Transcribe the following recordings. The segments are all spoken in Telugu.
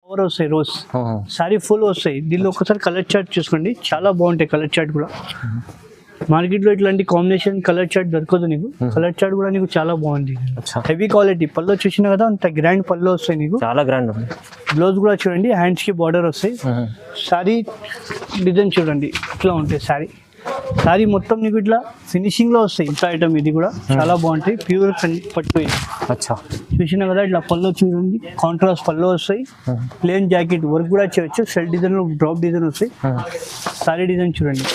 4 వస్తాయి రోజ్ సారీ ఫుల్ వస్తాయి. దీనిలో ఒకసారి కలర్ చార్ట్ చూసుకోండి, చాలా బాగుంటాయి కలర్ చార్ట్ కూడా. మార్కెట్లో ఇట్లాంటి కాంబినేషన్ కలర్ చార్ట్ దొరకదు నీకు. కలర్ చార్ట్ కూడా నీకు చాలా బాగుంది, హెవీ క్వాలిటీ. పళ్ళు చూసినా కదా అంత గ్రాండ్ పళ్ళు వస్తాయి నీకు, చాలా గ్రాండ్. బ్లౌజ్ కూడా చూడండి, హ్యాండ్స్ కి బార్డర్ వస్తాయి. సారీ డిజైన్ చూడండి ఇట్లా ఉంటాయి. సారీ మొత్తం నీకు ఇట్లా ఫినిషింగ్ లో వస్తాయి. ఇంత ఐటమ్ ఇది కూడా చాలా బాగుంటాయి, ప్యూర్ పట్టు. చూసినా కదా ఇట్లా పళ్ళు చూడండి, కాంట్రాస్ట్ పళ్ళు వస్తాయి. ప్లేన్ జాకెట్ వర్క్ కూడా చేయొచ్చు, షెల్ డిజైన్ డ్రాప్ డిజైన్ వస్తాయి. సారీ డిజైన్ చూడండి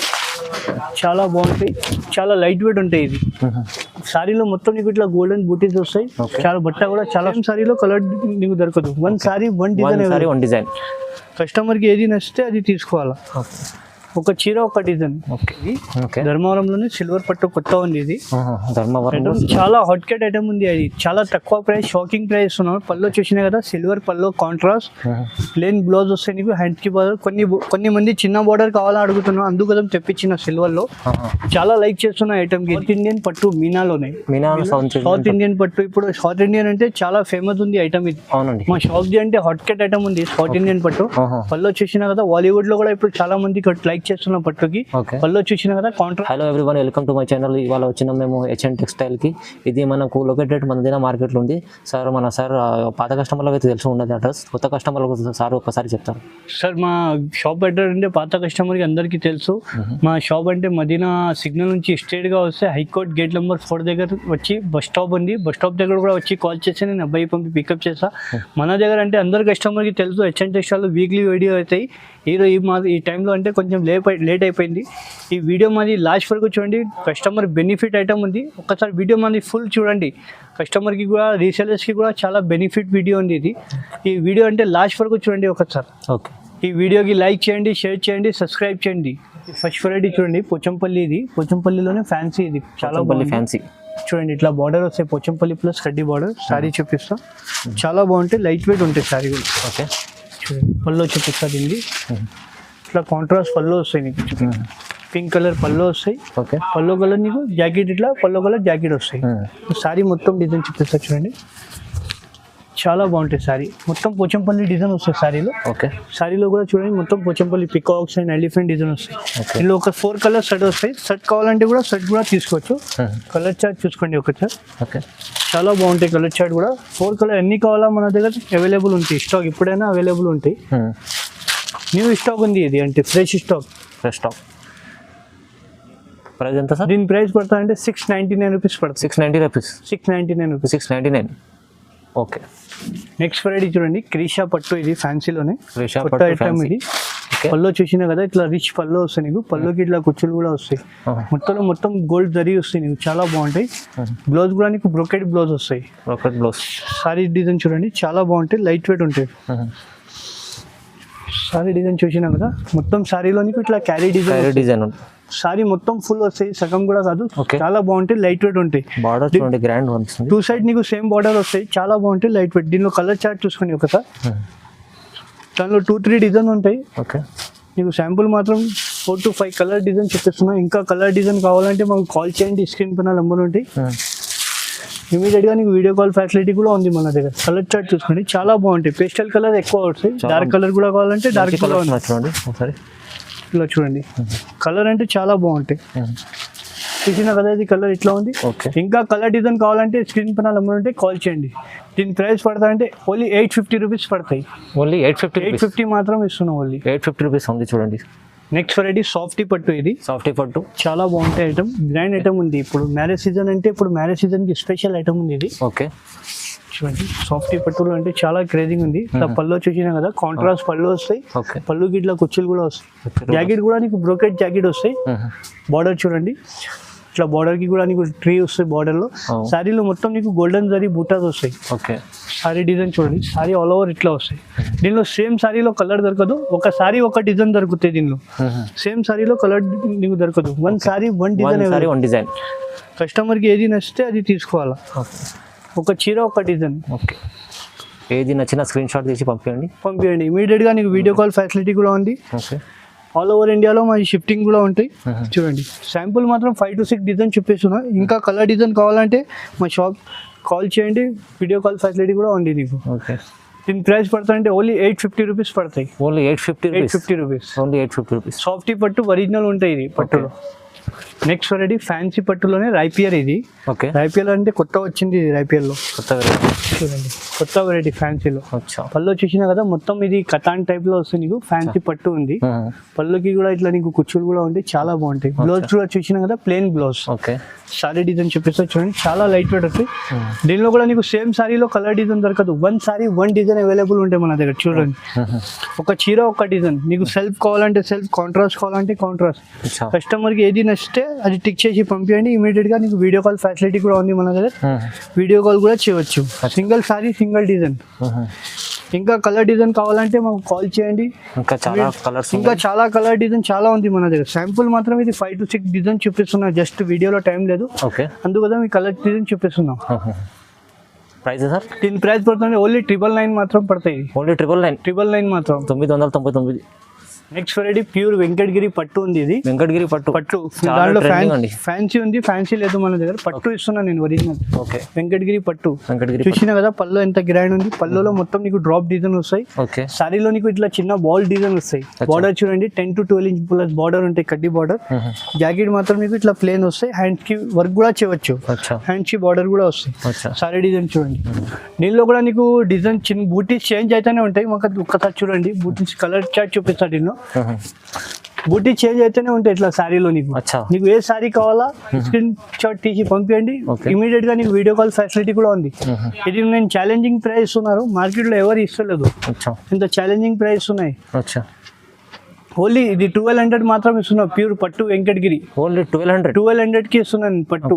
చాలా బాగుంటాయి, చాలా లైట్ వెయిట్ ఉంటాయి. ఇది సారీలో మొత్తం నీకు ఇట్లా గోల్డెన్ బూటీస్ వస్తాయి. చాలా బట్ట కూడా చాలా సారీలో కలర్ నీకు దొరకదు. One sorry one design. Customer కి ఏది నచ్చితే అది తీసుకోవాలా. ఒక చీర ఒక డిజైన్. ధర్మవరంలోనే సిల్వర్ పట్టు కొత్త ఉంది ఇది. చాలా హాట్ కేట్ ఐటమ్ ఉంది. అది చాలా తక్కువ ప్రైస్, షాకింగ్ ప్రైస్ ఉన్నాం. పళ్ళు చూసినా కదా సిల్వర్ పళ్ళు, కాంట్రాస్ట్ ప్లేన్ బ్లౌజ్ వస్తాయి నీకు. హ్యాండ్ కి బార్డర్, కొన్ని మంది చిన్న బార్డర్ కావాలని అడుగుతున్నాం, అందుకోసం తెప్పించిన సిల్వర్ లో. చాలా లైక్ చేస్తున్న ఐటమ్ కి. సౌత్ ఇండియన్ పట్టు మీనాలోనే, సౌత్ ఇండియన్ పట్టు. ఇప్పుడు సౌత్ ఇండియన్ అంటే చాలా ఫేమస్ ఉంది ఐటమ్ ఇది. మా షాప్ ది అంటే హాట్ కేట్ ఐటమ్ ఉంది సౌత్ ఇండియన్ పట్టు. పళ్ళు చూసినా కదా బాలీవుడ్ లో కూడా ఇప్పుడు చాలా మంది లైక్ చేస్తున్న పట్టుకి. పళ్ళు చూసినా కదా contrast. Hello everyone, welcome to my channel. ఇవాళ వచ్చిన మేము హెచ్ఎన్ టెక్స్టైల్ కి. ఇది మనకు లొకేటెడ్ మనదిన మార్కెట్ లో ఉంది. సార్ మన పాత కస్టమర్లకు అయితే తెలిసి ఉండదు అడ్రస్, కొత్త కస్టమర్లకు సార్ ఒకసారి చెప్తారు. సార్ మా షాప్ అడ్రస్ అంటే పాత కస్టమర్ కి అందరికీ తెలుసు. మా షాప్ అంటే మదీనా సిగ్నల్ నుంచి స్ట్రేట్ గా వస్తే హైకోర్ట్ గేట్ నెంబర్ 4 దగ్గర వచ్చి బస్ స్టాప్ ఉంది. బస్ స్టాప్ దగ్గర కూడా వచ్చి కాల్ చేసి నేను అబ్బాయి పంపి పికప్ చేస్తా. మన దగ్గర అంటే అందరు కస్టమర్ కి తెలుసు, హెచ్ఎన్ టెక్స్టైల్ వీక్లీ వీడియో అవుతాయి. ఈ టైంలో అంటే కొంచెం లేట్ అయిపోయింది. ఈ వీడియో మాది లాస్ట్ వరకు చూడండి, కస్టమర్ బెనిఫిట్ ఐటమ్ ఉంది. ఒకసారి వీడియో మాది ఫుల్ చూడండి, కస్టమర్కి కూడా రీసెలర్స్కి కూడా చాలా బెనిఫిట్ వీడియో ఉంది ఇది. ఈ వీడియో అంటే లాస్ట్ వరకు చూడండి ఒకసారి. ఓకే, ఈ వీడియోకి లైక్ చేయండి, షేర్ చేయండి, సబ్స్క్రైబ్ చేయండి. ఫస్ట్ వెరైటీ చూడండి, పోచంపల్లి. ఇది పోచంపల్లిలోనే ఫ్యాన్సీ. ఇది చాలా ఫ్యాన్సీ చూడండి, ఇట్లా బార్డర్ వస్తాయి. పోచంపల్లి ప్లస్ కడ్డీ బార్డర్. సారీ చూపిస్తాం, చాలా బాగుంటాయి, లైట్ వెయిట్ ఉంటాయి సారీ కూడా. ఓకే, చూడండి పళ్ళు చూపిస్తా. దీనికి ఇట్లా కాంట్రాస్ట్ పళ్ళు వస్తాయి నీకు. పింక్ కలర్ పళ్ళు వస్తాయి. ఓకే, పళ్ళు కలర్ నీకు జాకెట్, ఇట్లా పళ్ళు కలర్ జాకెట్ వస్తాయి. సారీ మొత్తం డిజైన్ చూపిస్తా చూడండి, చాలా బాగుంటాయి. సారీ మొత్తం పోచంపల్లి డిజైన్ వస్తాయి సారీలో. ఓకే, సారీలో కూడా చూడండి మొత్తం Pochampally peacocks and elephant design వస్తాయి. ఇందులో ఒక 4 కలర్ సెట్ వస్తాయి. సెట్ కావాలంటే కూడా సెట్ కూడా తీసుకోవచ్చు. కలర్ చార్ట్ చూసుకోండి ఒకసారి. ఓకే, చాలా బాగుంటాయి కలర్ చార్ట్ కూడా. 4 కలర్ ఎన్ని కావాలా మన దగ్గర అవైలబుల్ ఉంటాయి. స్టాక్ ఎప్పుడైనా అవైలబుల్ ఉంటాయి. న్యూ స్టాక్ ఉంది ఇది, అంటే ఫ్రెష్ స్టాక్. ప్రైస్ ఎంత సార్? దీని ప్రైస్ పడుతుంది అంటే 699 రూపీస్ పడుతుంది. 690 rupees. 699 rupees. 699. Okay, next variety చూడండి, క్రీషా పట్టు. ఇది ఫ్యాన్సీలోనే కొత్త ఐటమ్ ఇది. Okay. పళ్ళు చూసినా కదా ఇట్లా రిచ్ పళ్ళు వస్తాయి నీకు. పళ్ళుకి ఇట్లా కుచ్చులు కూడా వస్తాయి. మొత్తం గోల్డ్ జరీ వస్తాయి నీకు, చాలా బాగుంటాయి. బ్లౌజ్ కూడా నీకు బ్రోకెట్ బ్లౌజ్ వస్తాయి. Brocade blouse. సారీ డిజైన్ చూడండి, చాలా బాగుంటాయి, లైట్ వెయిట్ ఉంటాయి. సారీ డిజైన్ చూసినా కదా మొత్తం సారీలో నీకు ఇట్లా క్యారీ డిజైన్. సారీ మొత్తం ఫుల్ వస్తాయి, సగం కూడా కాదు. చాలా బాగుంటాయి, లైట్ వెయిట్ ఉంటాయి. బార్డర్ చూడండి, గ్రాండ్ వస్తుంది. 2 సైడ్ నీకు సేమ్ బార్డర్ వస్తాయి, చాలా బాగుంటాయి, లైట్ వెయిట్. దీనిలో కలర్ చార్ట్ చూసుకోండి ఒకసారి. దానిలో 2-3 డిజైన్ ఉంటాయి. ఓకే, నీకు శాంపుల్ మాత్రం 4 to 5 కలర్ డిజైన్ చెప్పిస్తున్నా. ఇంకా కలర్ డిజైన్ కావాలంటే మాకు కాల్ చేయండి, స్క్రీన్ పైన నెంబర్ ఉంటాయి. ఇమీడియట్ గా నీకు వీడియో కాల్ ఫెసిలిటీ కూడా ఉంది మన దగ్గర. కలర్ చార్ట్ చూసుకోండి, చాలా బాగుంటాయి. పేస్టల్ కలర్ ఎక్కువ వస్తాయి, డార్క్ కలర్ కూడా కావాలంటే డార్క్ కలర్ చూడండి ఒకసారి. ఇలా చూడండి, కలర్ అంటే చాలా బాగుంటాయి. చూసిన కదా ఇది కలర్ ఇట్లా ఉంది. ఇంకా కలర్ డిజైన్ కావాలంటే స్క్రీన్ పైన నెంబర్ ఉంటే కాల్ చేయండి. దీని ప్రైస్ పడతా అంటే ఓన్లీ 850 రూపీస్ పడతాయి. ఓన్లీ 850 మాత్రం ఇస్తున్నాం. ఓన్లీ 850 రూపీస్ ఉంది చూడండి. నెక్స్ట్ వెరైటీ సాఫ్టీ పట్టు. ఇది సాఫ్టీ పట్టు చాలా బాగుంటాయి ఐటమ్, గ్రాండ్ ఐటమ్ ఉంది. ఇప్పుడు మ్యారేజ్ సీజన్ అంటే ఇప్పుడు మ్యారేజ్ సీజన్ కి స్పెషల్ ఐటమ్ ఉంది ఇది. ఓకే, చూడండి సాఫ్టీ పట్టులు అంటే చాలా క్రేజింగ్ ఉంది. ఇట్లా పళ్ళు చూసినా కదా కాంట్రాస్ట్ పళ్ళు వస్తాయి. పళ్ళుకి ఇట్లా కుచ్చులు కూడా వస్తాయి. జాకెట్ కూడా నీకు బ్రోకెట్ జాకెట్ వస్తాయి. బార్డర్ చూడండి, ఇట్లా బార్డర్ కి కూడా నీకు ట్రీ వస్తాయి బార్డర్ లో. సారీలో మొత్తం నీకు గోల్డెన్ జరీ బూటాస్ వస్తాయి. సారీ డిజైన్ చూడండి, సారీ ఆల్ ఓవర్ ఇట్లా వస్తాయి. దీనిలో సేమ్ సారీలో కలర్ దొరకదు, ఒక సారీ ఒక డిజైన్ దొరుకుతాయి. దీనిలో సేమ్ సారీలో కలర్ నీకు దొరకదు. One sorry one design. Customer కి ఏది నచ్చితే అది తీసుకోవాలా. ఒక చీర ఒక డిజైన్. ఓకే, ఏది నచ్చినా స్క్రీన్ షాట్ తీసి పంపించండి. ఇమీడియట్ గా నీకు వీడియో కాల్ ఫెసిలిటీ కూడా ఉంది. ఓకే, ఆల్ ఓవర్ ఇండియాలో మా షిఫ్టింగ్ కూడా ఉంటాయి. చూడండి శాంపుల్ మాత్రం 5 to 6 డిజైన్ చూపిస్తున్నా. ఇంకా కలర్ డిజైన్ కావాలంటే మా షాప్ కాల్ చేయండి, వీడియో కాల్ ఫెసిలిటీ కూడా ఉంది నీకు. ఓకే, దీని ప్రైస్ పడుతుందంటే ఓన్లీ 850 రూపీస్ పడతాయి. Only 850 rupees. Only 850 rupees. Softy పట్టు ఒరిజినల్ ఉంటాయి ఇది పట్టులో. నెక్స్ట్ వెరైటీ ఫ్యాన్సీ పట్టులోనే రైపియర్ ఇది. ఓకే, రైపియర్ అంటే కొత్త వచ్చింది ఇది రైపియర్లో. కొత్త వెరైటీ చూడండి, కొత్త వెరైటీ ఫ్యాన్సీలో. అచ్చా, పళ్ళు చూసినా కదా మొత్తం ఇది కతాన్ టైప్ లో వస్తుంది నీకు. ఫ్యాన్సీ పట్టు ఉంది, పళ్ళుకి కూడా ఇట్లా నీకు కుచ్చులు కూడా ఉంటాయి, చాలా బాగుంటాయి. బ్లౌజ్ కూడా చూసినా కదా plain blouse. Okay, sorry design చూపిస్తా చూడండి, చాలా లైట్ వెయిట్ వస్తుంది. దీనిలో కూడా నీకు సేమ్ సారీలో కలర్ డిజైన్ దొరకదు. One sorry one design available ఉంటాయి మన దగ్గర. చూడండి, ఒక చీర ఒక డిజైన్. నీకు సెల్ఫ్ కావాలంటే సెల్ఫ్, కాంట్రాస్ట్ కావాలంటే కాంట్రాస్ట్. కస్టమర్కి ఏది నచ్చితే అది టిక్ చేసి పంపించండి. ఇమీడియట్ గా నీకు వీడియో కాల్ ఫెసిలిటీ కూడా ఉంది మన దగ్గర. వీడియో కాల్ కూడా చేయవచ్చు. Single sorry single design. ఇంకా కలర్ డిజైన్ కావాలంటే మాకు కాల్ చేయండి. ఇంకా చాలా కలర్ డిజైన్ చాలా ఉంది మన దగ్గర. శాంపుల్ మాత్రం ఇది 5 to 6 డిజైన్ చూపిస్తున్నా. జస్ట్ వీడియోలో టైం లేదు, అందుకోసం ఈ కలర్ డిజైన్ చూపిస్తున్నాం. Price sir? దీని ప్రైస్ పడుతుంది ఓన్లీ 999 మాత్రం పడతాయి. ఓన్లీ 999 మాత్రం, 999. నెక్స్ట్ వెరైటీ ప్యూర్ వెంకటగిరి పట్టు ఉంది. ఇది వెంకటగిరి పట్టు. దాంట్లో ఫ్యాన్సీ ఉంది, ఫ్యాన్సీ లేదు మన దగ్గర. పట్టు ఇస్తున్నాను నేను ఒరిజినల్. ఓకే, వెంకటగిరి పట్టు. చూసినా కదా పళ్ళు ఎంత గ్రాండ్ ఉంది. పళ్ళులో మొత్తం నీకు డ్రాప్ డిజైన్ వస్తాయి. ఓకే, సారీలో నీకు ఇట్లా చిన్న బాల్ డిజైన్ వస్తాయి. బార్డర్ చూడండి 10 to 12 ఇంచ్ ప్లస్ బార్డర్ ఉంటాయి, కడ్డీ బార్డర్. జాకెట్ మాత్రం నీకు ఇట్లా ప్లేన్ వస్తాయి. హ్యాండ్స్ కి వర్క్ కూడా చేయవచ్చు. హ్యాండ్స్ కి బార్డర్ కూడా వస్తాయి. సారీ డిజైన్ చూడండి. దీనిలో కూడా నీకు డిజైన్ చిన్న బూటీస్ చేంజ్ అయితేనే ఉంటాయి. మాకు ఒక్కసారి చూడండి, బూటీస్ కలర్ చార్ట్ చూపిస్తాను. దీనిలో బూటీ చేంజ్ అయితేనే ఉంటాయి ఇట్లా సారీలో. నీకు ఏ సారీ కావాలా స్క్రీన్ షాట్ తీసి పంపించండి. ఇమీడియట్ గా నీకు వీడియో కాల్ ఫెసిలిటీ కూడా ఉంది. ఇది నేను ఛాలెంజింగ్ ప్రైస్ ఇస్తున్నారు, మార్కెట్ లో ఎవరు ఇస్తలేదు. ఇంత ఛాలెంజింగ్ ప్రైస్ ఉన్నాయి. ఓన్లీ ఇది 1200 మాత్రం ఇస్తున్నావు. ప్యూర్ పట్టు వెంకటగిరి ఓన్లీ 1200 కి ఇస్తున్నాను పట్టు.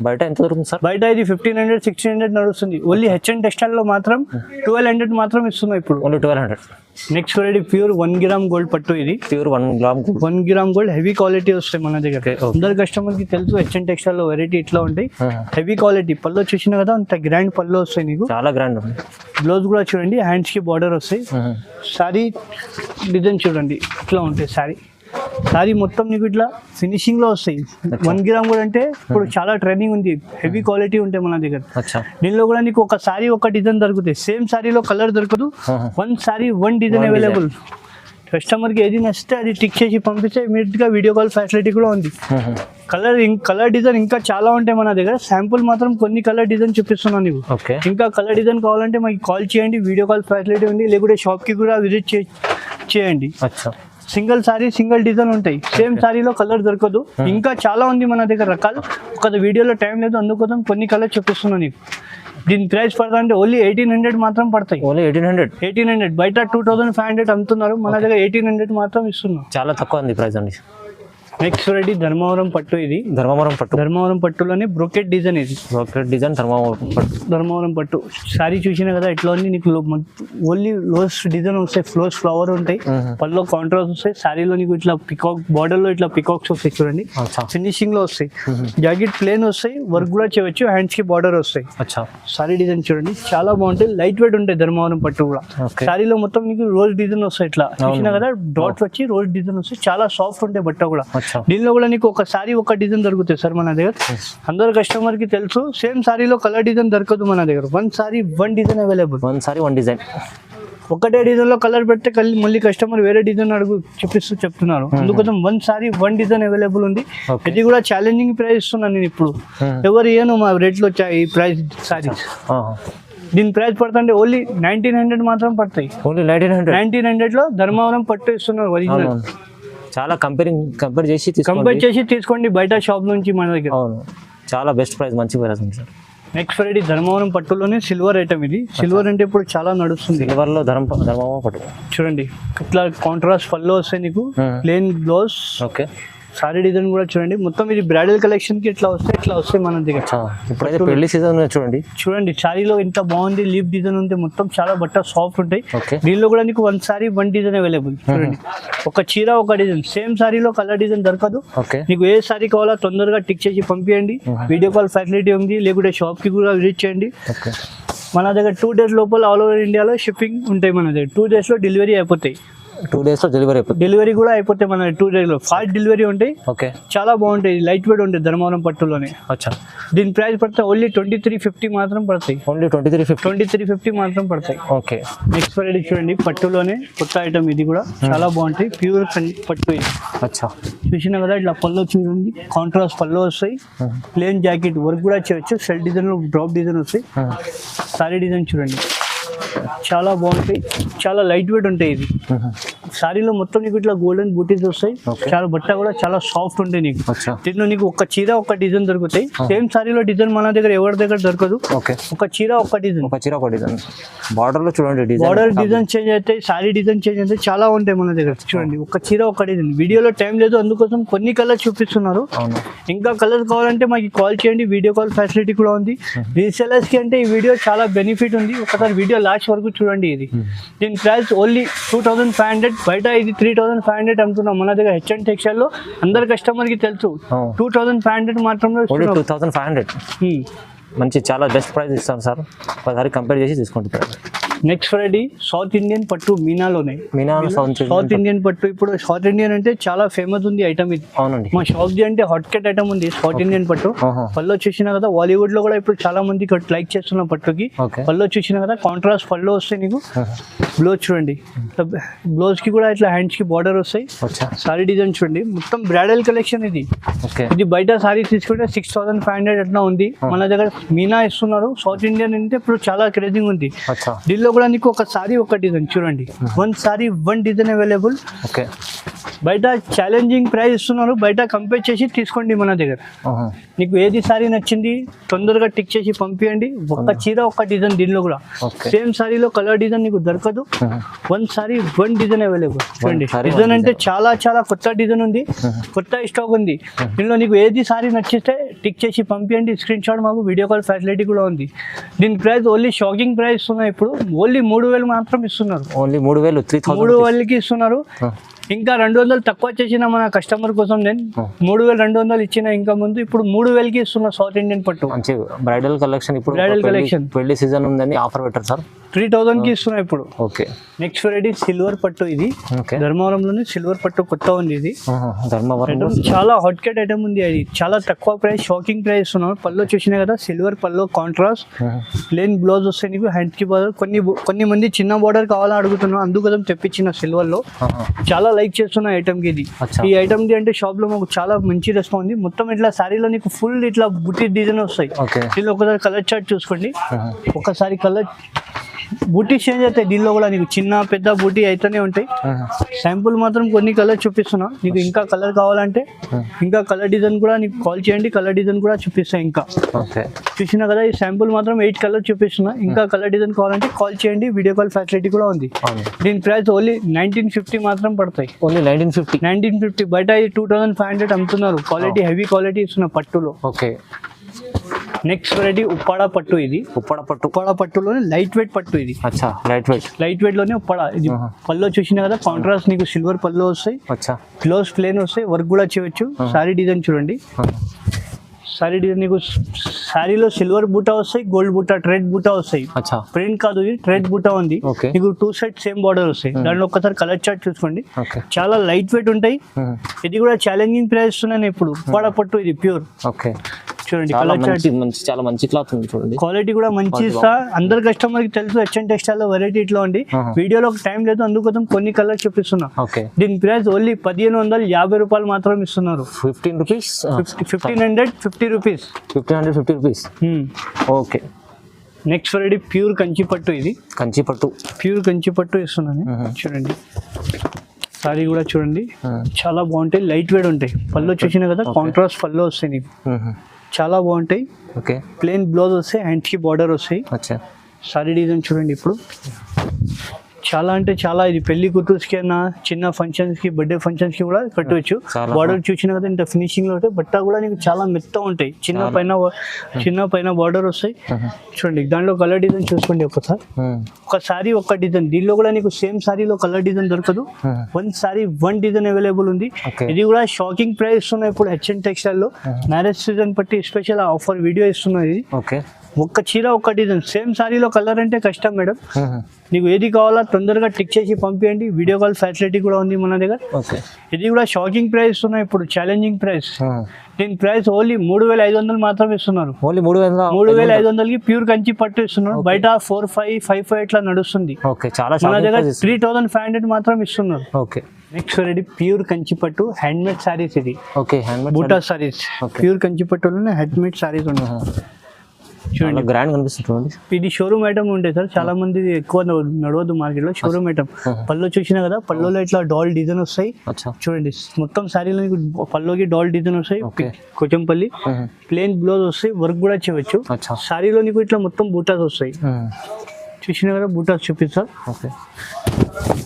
బయట ఎంత దొరుకుతుంది సార్? బయట ఇది 1500 1600 నడుస్తుంది. ఓన్లీ హెచ్ఎన్ టెక్స్టైల్ లో మాత్రం 1200 మాత్రం ఇస్తున్నావు ఇప్పుడు. Only 1200. Next variety pure 1 gram gold పట్టు. ఇది pure 1 gram gold heavy quality వస్తాయి మన దగ్గర. అందరు కస్టమర్ కి తెలుసు హెచ్ఎన్ టెక్స్టైల్ లో వెరైటీ ఇట్లా ఉంటాయి, హెవీ క్వాలిటీ. పళ్ళు చూసినా కదా అంత గ్రాండ్ పళ్ళు వస్తాయి నీకు, చాలా గ్రాండ్. బ్లౌజ్ కూడా చూడండి, హ్యాండ్స్ కి బార్డర్ వస్తాయి. సారీ డిజైన్ చూడండి ఇట్లా ఉంటాయి. సారీ మొత్తం నీకు ఇట్లా ఫినిషింగ్ లో వస్తాయి. 1 గ్రామ్ కూడా అంటే ఇప్పుడు చాలా ట్రెండింగ్ ఉంది, హెవీ క్వాలిటీ ఉంటాయి మన దగ్గర. దీనిలో కూడా నీకు ఒక సారీ ఒక డిజైన్ దొరుకుతాయి. సేమ్ సారీలో కలర్ దొరకదు. 1 సారీ 1 డిజైన్ అవైలబుల్. కస్టమర్కి ఏది నచ్చితే అది టిక్ చేసి పంపిస్తే ఇమీడియట్ గా వీడియో కాల్ ఫెసిలిటీ కూడా ఉంది. కలర్ డిజైన్ ఇంకా చాలా ఉంటాయి మన దగ్గర. శాంపుల్ మాత్రం కొన్ని కలర్ డిజైన్ చూపిస్తున్నాను నీకు. ఇంకా కలర్ డిజైన్ కావాలంటే మాకు కాల్ చేయండి, వీడియో కాల్ ఫెసిలిటీ ఉంది. లేకుంటే షాప్ కి కూడా విజిట్ చేయండి. సింగిల్ సారీ సింగిల్ డిజైన్ ఉంటాయి. సేమ్ సారీలో కలర్ దొరకదు. ఇంకా చాలా ఉంది మన దగ్గర రకాలు. ఒక వీడియోలో టైం లేదు, అందుకోసం కొన్ని కలర్ చూపిస్తున్నాను నీకు. దీని ప్రైస్ పడుతుందంటే ఓన్లీ 1800 మాత్రం పడతాయి. ఓన్లీ 1800. బయట 2500 అమ్ముతున్నారు, మన దగ్గర 1800 మాత్రం ఇస్తున్నాం. చాలా తక్కువ ఉంది ప్రైస్ అండి. నెక్స్ట్ వెరైటీ ధర్మవరం పట్టు. ఇది ధర్మవరం పట్టులోనే బ్రోకెట్ డిజైన్. ఇది బ్రోకెట్ డిజైన్ ధర్మవరం పట్టు. సారీ చూసినా కదా ఇట్లా ఉంది నీకు. ఓన్లీ లోస్ డిజైన్ వస్తాయి, ఫ్లోస్ ఫ్లవర్ ఉంటాయి, పళ్ళు కాంట్రాస్ట్ వస్తాయి. సారీలో నీకు ఇట్లా పికాక్ బార్డర్ లో ఇట్లా పికాక్స్ వస్తాయి చూడండి, ఫినిషింగ్ లో వస్తాయి. జాకెట్ ప్లేన్ వస్తాయి, వర్క్ కూడా చేయవచ్చు. హ్యాండ్స్ కి బార్డర్ వస్తాయి. సారీ డిజైన్ చూడండి చాలా బాగుంటాయి, లైట్ వెయిట్ ఉంటాయి. ధర్మవరం పట్టు కూడా సారీలో మొత్తం నీకు రోజ్ డిజైన్ వస్తాయి. ఇట్లా చూసినా కదా డాట్స్ వచ్చి రోజ్ డిజైన్ వస్తాయి, చాలా సాఫ్ట్ ఉంటాయి బట్ట కూడా. దీనిలో కూడా నీకు ఒక సారీ ఒక డిజైన్ దొరుకుతాయి సార్ మన దగ్గర. అందరు కస్టమర్ కి తెలుసు సేమ్ సారీలో కలర్ డిజైన్ దొరకదు మన దగ్గర. 1 sorry 1 design available. 1 sorry 1 design. ఒకటే డిజైన్ లో కలర్ పెడితే మళ్ళీ కస్టమర్ వేరే డిజైన్ చెప్తున్నారు. అందుకోసం 1 సారీ 1 డిజైన్ అవైలబుల్ ఉంది. ఇది కూడా ఛాలెంజింగ్ ప్రైస్ ఇస్తున్నాను నేను ఇప్పుడు. ఎవరు ఏను మా రేట్ లో వచ్చాయి ఈ ప్రైస్ సారీస్. దీని ప్రైస్ పడుతుంటే ఓన్లీ 1900 మాత్రం పడతాయి. ఓన్లీ 1900 లో ధర్మవరం పట్టు ఇస్తున్నారు ఒరిజినల్. చాలా కంపేర్ చేసి తీసుకోండి బయట షాప్ నుంచి మన దగ్గర. చాలా బెస్ట్ ప్రైస్, మంచి ప్రైస్ ఉంది సార్. నెక్స్ట్ వెరైటీ ధర్మవరం పట్టులోనే సిల్వర్ ఐటమ్. ఇది సిల్వర్ అంటే ఇప్పుడు చాలా నడుస్తుంది. సిల్వర్ లో ధర్మవరం పట్టు చూడండి, ఇట్లా కాంట్రాస్ట్ పళ్ళు వస్తాయి నీకు, plain blouse. Okay, sorry design కూడా చూడండి. మొత్తం ఇది బ్రైడల్ కలెక్షన్ కి ఇట్లా వస్తాయి మన దగ్గర. ఇప్పుడైతే పెళ్లి సీజన్ చూడండి సారీలో ఎంత బాగుంది, లీఫ్ డిజైన్ ఉంది, మొత్తం చాలా బట్ట సాఫ్ట్ ఉంటాయి. దీనిలో కూడా నీకు 1 సారీ 1 డిజైన్ అవైలబుల్. చూడండి, ఒక చీర ఒక డిజైన్. సేమ్ సారీలో కలర్ డిజైన్ దొరకదు. నీకు ఏ సారీ కావాలో తొందరగా టిక్ చేసి పంపించండి. వీడియో కాల్ ఫెసిలిటీ ఉంది, లేకుంటే షాప్ కి కూడా విజిట్ చేయండి. మన దగ్గర 2 days లోపల ఆల్ ఓవర్ ఇండియాలో షిప్పింగ్ ఉంటాయి మన దగ్గర. 2 days లో డెలివరీ అయిపోతాయి. 2 days లో డెలివరీ అయిపోతుంది. డెలివరీ కూడా అయిపోతే మన 2 days లో ఫాస్ట్ డెలివరీ ఉంటాయి. ఓకే, చాలా బాగుంటాయి, లైట్ వెయిట్ ఉంటాయి ధర్మవరం పట్టులోనే. అచ్చా. దీని ప్రైస్ పడితే ఓన్లీ 2350 మాత్రం పడతాయి. ఓన్లీ 2350 మాత్రం పడతాయి. ఓకే. నెక్స్ట్ వెరైటీ చూడండి, పట్టులోనే కొత్త ఐటమ్ ఇది కూడా చాలా బాగుంటాయి, ప్యూర్ పట్టు ఇది. అచ్చా, చూసినా కదా ఇట్లా పళ్ళు చూడండి, కాంట్రాస్ట్ పళ్ళు వస్తాయి, ప్లేన్ జాకెట్ వర్క్ కూడా చేయొచ్చు, షెల్ డిజైన్ డ్రాప్ డిజైన్ వస్తాయి. సారీ డిజైన్ చూడండి చాలా బాగుంటాయి, చాలా లైట్ వెయిట్ ఉంటాయి. ఇది సారీలో మొత్తం నీకు ఇట్లా గోల్డెన్ బూటీస్ వస్తాయి, చాలా బట్ట కూడా చాలా సాఫ్ట్ ఉంటాయి. నీకు దీంట్లో నీకు ఒక చీర ఒక డిజైన్ దొరుకుతాయి. సేమ్ సారీలో డిజైన్ మన దగ్గర ఎవరి దగ్గర దొరకదు. ఒక చీర ఒక డిజైన్, బార్డర్ లో చూడండి, బార్డర్ డిజైన్ చేంజ్ అవుతాయి, సారీ డిజైన్ చేంజ్ అవుతాయి, చాలా ఉంటాయి మన దగ్గర. చూడండి ఒక చీర ఒక డిజైన్. వీడియోలో టైం లేదు, అందుకోసం కొన్ని కలర్ చూపిస్తున్నారు. ఇంకా కలర్ కావాలంటే మాకు కాల్ చేయండి, వీడియో కాల్ ఫెసిలిటీ కూడా ఉంది. రీసెలర్స్ కి అంటే ఈ వీడియో చాలా బెనిఫిట్ ఉంది, ఒకసారి వీడియో లాస్ట్ వరకు చూడండి. ఇది దీని ప్రైస్ ఓన్లీ 2500, బయట ఇది 3500 అమ్ముతున్నాం. మన దగ్గర హెచ్ఎన్ టెక్స్టైల్ లో అందరు కస్టమర్ కి తెలుసు 2500 మాత్రమే. 2500 మంచి, చాలా బెస్ట్ ప్రైస్ ఇస్తాను సార్, ఒకసారి కంపేర్ చేసి తీసుకుంటారు. నెక్స్ట్ వెరైటీ సౌత్ ఇండియన్ పట్టు మీనాలోనే. సౌత్ ఇండియన్ పట్టు. ఇప్పుడు సౌత్ ఇండియన్ అంటే చాలా ఫేమస్ ఉంది ఐటమ్ ఇది. అవునండి, మా షాప్ ది అంటే హాట్ కట్ ఐటమ్ ఉంది సౌత్ ఇండియన్ పట్టు. పళ్ళు చూసినా కదా, బాలీవుడ్ లో కూడా ఇప్పుడు చాలా మంది లైక్ చేస్తున్న పట్టుకి. పళ్ళు చూసినా కదా, కాంట్రాస్ట్ పళ్ళు వస్తాయి నీకు. బ్లౌజ్ చూడండి, బ్లౌజ్ కి కూడా ఇట్లా హ్యాండ్స్ కి బార్డర్ వస్తాయి. సారీ డిజైన్ చూడండి, మొత్తం బ్రైడల్ కలెక్షన్ ఇది. ఇది బయట సారీ తీసుకుంటే 6500 అట్లా ఉంది, మన దగ్గర మీనా ఇస్తున్నారు. సౌత్ ఇండియన్ అంటే ఇప్పుడు చాలా క్రేజింగ్ ఉంది. దీనిలో కూడా నీకు ఒక సారీ ఒక డిజైన్ చూడండి, 1 సారీ 1 డిజైన్ అవైలబుల్. బయట ఛాలెంజింగ్ ప్రైస్ ఇస్తున్నారు, బయట కంపేర్ చేసి తీసుకోండి మన దగ్గర. నీకు ఏది సారీ నచ్చింది తొందరగా టిక్ చేసి పంపించండి. ఒక చీర ఒక డిజైన్, దీనిలో కూడా సేమ్ సారీలో కలర్ డిజైన్ నీకు దొరకదు. 1 సారీ 1 డిజైన్ అవైలబుల్. చూడండి డిజైన్ అంటే చాలా చాలా కొత్త డిజైన్ ఉంది, కొత్త స్టాక్ ఉంది. దీనిలో నీకు ఏది సారీ నచ్చితే టిక్ చేసి పంపించండి, స్క్రీన్ షాట్ మాకు వీడియో కాల్ ఫెసిలిటీ కూడా ఉంది. దీని ప్రైస్ ఓన్లీ షాకింగ్ ప్రైస్ ఇస్తున్నారు, ఇప్పుడు ఓన్లీ 3000 మాత్రం ఇస్తున్నారు. ఓన్లీ 3000కి ఇస్తున్నారు. ఇంకా 200 తక్కువ చేసిన మన కస్టమర్ కోసం నేను 3200 ఇచ్చిన ఇంకా ముందు, ఇప్పుడు 3000కి ఇస్తున్నా సౌత్ ఇండియన్ పట్టు. మంచి బ్రైడల్ కలెక్షన్, ఇప్పుడు బ్రైడల్ కలెక్షన్ పెళ్లి సీజన్ ఉందని ఆఫర్ పెట్టారు సార్, 3000కి ఇస్తున్నా ఇప్పుడు. ఓకే. నెక్స్ట్ వెరైటీ సిల్వర్ పట్టు. ఇది ధర్మవరంలోనే సిల్వర్ పట్టు కొత్త ఉంది. ఇది ధర్మవరం చాలా హాట్ కేట్ ఐటమ్ ఉంది. అది చాలా తక్కువ ప్రైస్, షాకింగ్ ప్రైస్ ఇస్తున్నాం. పళ్ళు చూసినా కదా, సిల్వర్ పళ్ళు, కాంట్రాస్ట్ ప్లేన్ బ్లౌజ్ వస్తాయి నీకు, హ్యాండ్ కి బార్డర్. కొన్ని మంది చిన్న బార్డర్ కావాలని అడుగుతున్నాం, అందుకోసం తెప్పించిన సిల్వర్ లో. చాలా లైక్ చేస్తున్న ఐటమ్ కి ఇది. ఈ ఐటమ్ కి అంటే షాప్ లో మాకు చాలా మంచి రెస్పాన్స్ ఉంది. మొత్తం ఇట్లా సారీలో నీకు ఫుల్ ఇట్లా బుట్టి డిజైన్ వస్తాయి. దీనిలో ఒకసారి కలర్ చార్ట్ చూసుకోండి, ఒకసారి కలర్ బూటీ చేంజ్ అవుతాయి. దీనిలో కూడా నీకు చిన్న పెద్ద బూటీ అయితేనే ఉంటాయి. శాంపుల్ మాత్రం కొన్ని కలర్ చూపిస్తున్నా, నీకు ఇంకా కలర్ కావాలంటే ఇంకా కలర్ డిజైన్ కూడా నీకు కాల్ చేయండి, కలర్ డిజైన్ కూడా చూపిస్తా. ఇంకా చూసినా కదా, ఈ శాంపుల్ మాత్రం 8 కలర్ చూపిస్తున్నా. ఇంకా కలర్ డిజైన్ కావాలంటే కాల్ చేయండి, వీడియో కాల్ ఫెసిలిటీ కూడా ఉంది. దీని ప్రైస్ ఓన్లీ 1950 మాత్రం పడతాయి. ఓన్లీ 1950. బయట 2500 అమ్ముతున్నారు. క్వాలిటీ హెవీ క్వాలిటీ ఇస్తున్న పట్టులో. ఓకే. నెక్స్ట్ వెరైటీ ఉప్పాడ పట్టు. ఇది ఉప్పాడ పట్టులోనే లైట్ వెయిట్ పట్టు. ఇది లైట్ వెయిట్ లోనే ఉప్పాడ. ఇది పళ్ళు చూసినా కదా, కాంట్రాస్ట్ నీకు సిల్వర్ పళ్ళు వస్తాయి, బ్లౌజ్ ప్లేన్ వస్తాయి, వర్క్ కూడా చేయొచ్చు. సారీ డిజైన్ చూడండి, సారీ డిజైన్ నీకు సారీలో సిల్వర్ బూటా వస్తాయి, గోల్డ్ బూటా, ట్రెడ్ బూటా వస్తాయి. ప్రింట్ కాదు, ఇది ట్రెడ్ బూటా ఉంది. నీకు 2 సైడ్ సేమ్ బార్డర్ వస్తాయి. దాంట్లో ఒక్కసారి కలర్ చార్ట్ చూసుకోండి, చాలా లైట్ వెయిట్ ఉంటాయి. ఇది కూడా ఛాలెంజింగ్ ప్రైస్ ఉన్నాను ఇప్పుడు. ఉప్పాడ పట్టు ఇది ప్యూర్. చూడండి కలర్ చార్ట్, చాలా మంచి క్లాత్ ఉంది. చూడండి క్వాలిటీ కూడా మంచి ఇస్తా. అందరు కస్టమర్ కి తెలుసు హెచ్ఎన్ టెక్స్టైల్ లో వెరైటీ ఇట్లా ఉంది. వీడియోలో టైం లేదు, అందుకోసం కొన్ని కలర్ చూపిస్తున్నా. దీని ప్రైస్ ఓన్లీ 1550 రూపాయలు మాత్రం ఇస్తున్నారు. 1550 rupees. Okay. Next variety pure Kanchi పట్టు. ఇది ప్యూర్ కంచి పట్టు ఇస్తున్నాను. చూడండి సారీ కూడా చూడండి, చాలా బాగుంటాయి, లైట్ వెయిట్ ఉంటాయి. పళ్ళు చూసినా కదా, కాంట్రాస్ట్ పళ్ళు వస్తాయి నీకు, చాలా బాగుంటాయి. ప్లేన్ బ్లౌజ్ వస్తాయి, హ్యాండ్స్ కి బార్డర్ వస్తాయి. సారీ డిజైన్ చూడండి, ఇప్పుడు చాలా అంటే చాలా. ఇది పెళ్లి కూతుర్స్కి అయినా, చిన్న ఫంక్షన్స్ కి, బర్త్డే ఫంక్షన్స్ కి కూడా కట్టవచ్చు. బార్డర్ చూసినా కదా, ఇంత ఫినిషింగ్ లో ఉంటాయి. బట్ట కూడా నీకు చాలా మెత్త ఉంటాయి. చిన్న పైన బార్డర్ వస్తాయి. చూడండి దాంట్లో కలర్ డిజైన్ చూసుకోండి ఒకసారి. ఒక సారీ ఒక డిజైన్. దీనిలో కూడా నీకు సేమ్ సారీలో కలర్ డిజైన్ దొరకదు. 1 సారీ 1 డిజైన్ అవైలబుల్ ఉంది. ఇది కూడా షాకింగ్ ప్రైస్ ఇస్తున్నాయి ఇప్పుడు హెచ్ఎన్ టెక్స్టైల్ లో. మ్యారేజ్ సీజన్ బట్టి స్పెషల్ ఆఫర్ వీడియో ఇస్తున్నారు. ఇది ఒక్క చీర ఒక్క డిజైన్ సేమ్ సారీలో కలర్ అంటే కష్టం మేడం. నీకు ఏది కావాలా తొందరగా టిక్ చేసి పంపించండి. వీడియో కాల్ ఫెసిలిటీ కూడా ఉంది మన దగ్గర. ఓకే, ఇది కూడా షాకింగ్ ప్రైస్ ఉన్నాయి ఇప్పుడు, ఛాలెంజింగ్ ప్రైస్. దీని ప్రైస్ ఓన్లీ 3500 మాత్రమే ఇస్తున్నారు. ఓన్లీ 3500కి ప్యూర్ కంచి పట్టు ఇస్తున్నారు. బయట 4555 ఇట్లా నడుస్తుంది. ఓకే, చాలా మన దగ్గర 3500 మాత్రం ఇస్తున్నారు. Okay, next ready pure Kanchi పట్టు హ్యాండ్మేడ్ సారీస్. ఇది ఓకే, హ్యాండ్మేడ్ బూటా సారీస్. ప్యూర్ కంచి పట్టులోనే హ్యాండ్మేడ్ సారీస్ ఉన్నాయి. చూడండి గ్రాండ్ కనిపిస్తుంది. ఇది షోరూమ్ ఐటమ్ ఉంటాయి సార్, చాలా మంది ఎక్కువ నడవద్దు మార్కెట్ లో. షోరూమ్ ఐటమ్ పళ్ళు చూసినా కదా, పళ్ళులో ఇట్లా డాల్ డిజైన్ వస్తాయి. చూడండి మొత్తం శారీలో పళ్ళుకి డాల్ డిజైన్ వస్తాయి. కొచ్చంపల్లి ప్లేన్ బ్లౌజ్ వస్తాయి, వర్క్ కూడా చేయవచ్చు. శారీలో నీకు ఇట్లా మొత్తం బూటాస్ వస్తాయి. చూసినా కదా, బూటాస్ చూపిస్తా.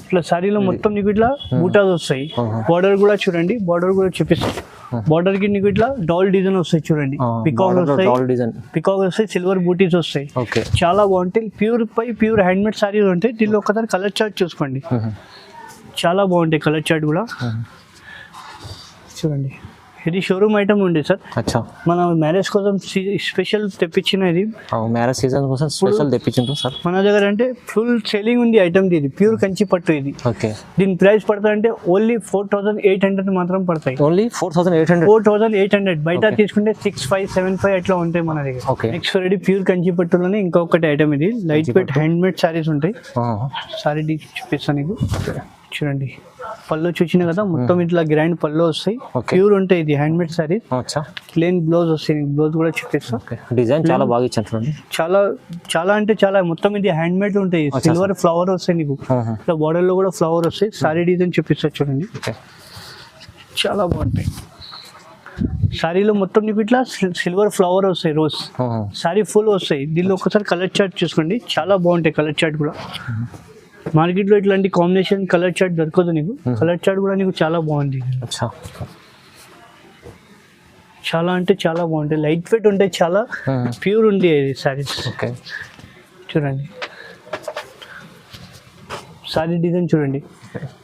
ఇట్లా శారీలో మొత్తం నీకు ఇట్లా బూటాస్ వస్తాయి. బార్డర్ కూడా చూడండి, బార్డర్ కూడా చూపిస్తాయి. బార్డర్ కి నీకు ఇట్లా డాల్ డిజైన్ వస్తాయి. చూడండి పికాక్ వస్తాయి, పికాక్ వస్తాయి, సిల్వర్ బూటీస్ వస్తాయి. చాలా బాగుంటాయి. ప్యూర్ పై ప్యూర్ హ్యాండ్మేడ్ సారీస్ ఉంటాయి. దీనిలో ఒకసారి కలర్ చార్ట్ చూసుకోండి, చాలా బాగుంటాయి కలర్ చార్ట్ కూడా. చూడండి ఇది షోరూమ్ ఐటమ్ ఉంది సార్. మన మ్యారేజ్ కోసం స్పెషల్ తెప్పించిన ఇది. మ్యారేజ్ సీజన్ కోసం స్పెషల్ తెప్పించారు సార్ మన దగ్గర. అంటే ఫుల్ సేలింగ్ ఉంది ఐటమ్. ఇది ప్యూర్ కంచి పట్టు. ఇది దీని ప్రైస్ పడతా అంటే ఓన్లీ 4800 మాత్రం పడతాయి. ఓన్లీ 4800. బయట తీసుకుంటే 6575 అట్లా ఉంటాయి మన దగ్గర. నెక్స్ట్ రెడీ ప్యూర్ కంచి పట్టులోనే ఇంకొకటి ఐటమ్. ఇది లైట్ వెయిట్ హ్యాండ్మేడ్ సారీస్ ఉంటాయి. సారీ చూపిస్తాను నీకు. చూడండి పళ్ళు చూసిన కదా, మొత్తం ఇట్లా గ్రాండ్ పళ్ళు వస్తాయి. ప్యూర్ ఉంటాయి. ఇది హ్యాండ్మేడ్ సారీ, ప్లేన్ బ్లౌజ్ వస్తాయి. బ్లౌజ్ కూడా చూపిస్తా. డిజైన్ చాలా బాగా ఇచ్చారు. చాలా చాలా అంటే చాలా మొత్తం ఇది హ్యాండ్మేడ్ ఉంటాయి. సిల్వర్ ఫ్లవర్ వస్తాయి నీకు. ఇట్లా బార్డర్ లో కూడా ఫ్లవర్ వస్తాయి. సారీ డిజైన్ చూపిస్తా చూడండి, చాలా బాగుంటాయి. సారీలో మొత్తం నీకు ఇట్లా సిల్వర్ ఫ్లవర్ వస్తాయి, రోజ్. సారీ ఫుల్ వస్తాయి. దీనిలో ఒకసారి కలర్ చార్ట్ చూసుకోండి, చాలా బాగుంటాయి కలర్ చార్ట్ కూడా. మార్కెట్లో ఇట్లాంటి కాంబినేషన్ కలర్ చార్ట్ దొరకదు నీకు. కలర్ చార్ట్ కూడా నీకు చాలా బాగుంది. చాలా అంటే చాలా బాగుంటాయి. లైట్ వెయిట్ ఉంటాయి, చాలా ప్యూర్ ఉంది సారీస్. చూడండి సారీ డిజైన్ చూడండి,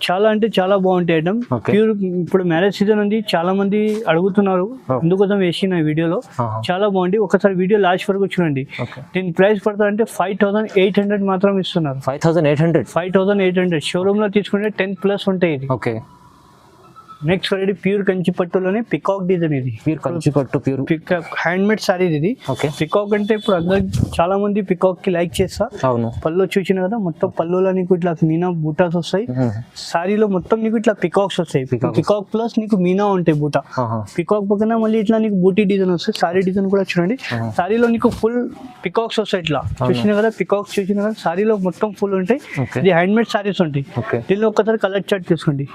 చాలా అంటే చాలా బాగుంటాయి ఐటమ్. ప్యూర్ ఇప్పుడు మ్యారేజ్ సీజన్ ఉంది, చాలా మంది అడుగుతున్నారు, అందుకోసం వేసిన వీడియోలో. చాలా బాగుంది. ఒకసారి వీడియో లాస్ట్ వరకు చూడండి. దీని ప్రైస్ పడతా అంటే 5800 మాత్రం ఇస్తున్నారు. 5800 షోరూమ్ లో తీసుకుంటే 10+ ఉంటాయి. ఇది నెక్స్ట్ వెరైటీ ప్యూర్ కంచి పట్టులోనే పికాక్ డిజైన్. ఇది ప్యూర్ కంచి పట్టు, ప్యూర్ పికాక్ హ్యాండ్మేడ్ సారీ. ఇది పికాక్ అంటే ఇప్పుడు అందరు చాలా మంది పికాక్ కి లైక్ చేస్తా. పళ్ళు చూసిన కదా, మొత్తం పళ్ళులో నీకు ఇట్లా మీనా బూటాస్ వస్తాయి. సారీలో మొత్తం నీకు ఇట్లా పికాక్స్ వస్తాయి. పికాక్ ప్లస్ నీకు మీనా ఉంటాయి బూటా. పికాక్ పక్కన మళ్ళీ ఇట్లా నీకు బూటీ డిజైన్ వస్తాయి. సారీ డిజైన్ కూడా చూడండి, సారీలో నీకు ఫుల్ పికాక్స్ వస్తాయి. ఇట్లా చూసిన కదా, పికాక్స్ చూసిన కదా, సారీలో మొత్తం ఫుల్ ఉంటాయి. ఇది హ్యాండ్మేడ్ సారీస్ ఉంటాయి. దీనిలో ఒకసారి కలర్ చార్ట్ తీసుకోండి.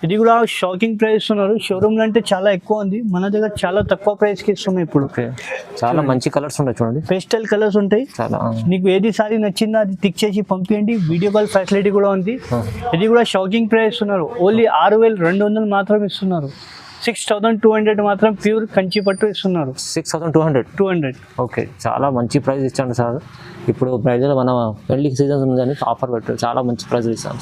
ఇది కూడా షాకింగ్ ప్రైస్ ఇస్తున్నారు. షోరూమ్ లో అంటే చాలా ఎక్కువ ఉంది, మన దగ్గర చాలా తక్కువ ప్రైస్ కి ఇస్తున్నాయి ఇప్పుడు. చాలా మంచి కలర్స్ ఉంటాయి చూడండి, పేస్టల్ కలర్స్ ఉంటాయి. నీకు ఏది సారీ నచ్చిందో అది టిక్ చేసి పంపించండి. వీడియో కాల్ ఫెసిలిటీ కూడా ఉంది. ఇది కూడా షాకింగ్ ప్రైస్ ఇస్తున్నారు. ఓన్లీ 6200 మాత్రం ఇస్తున్నారు. 6200 మాత్రం ప్యూర్ కంచి పట్టు ఇస్తున్నారు. 6200. ఓకే, చాలా మంచి ప్రైస్ ఇచ్చాను సార్. ఇప్పుడు ప్రైజ్ మన పెళ్లి సీజన్ ఉందని ఆఫర్ పెట్టారు, చాలా మంచి ప్రైస్ ఇస్తాను.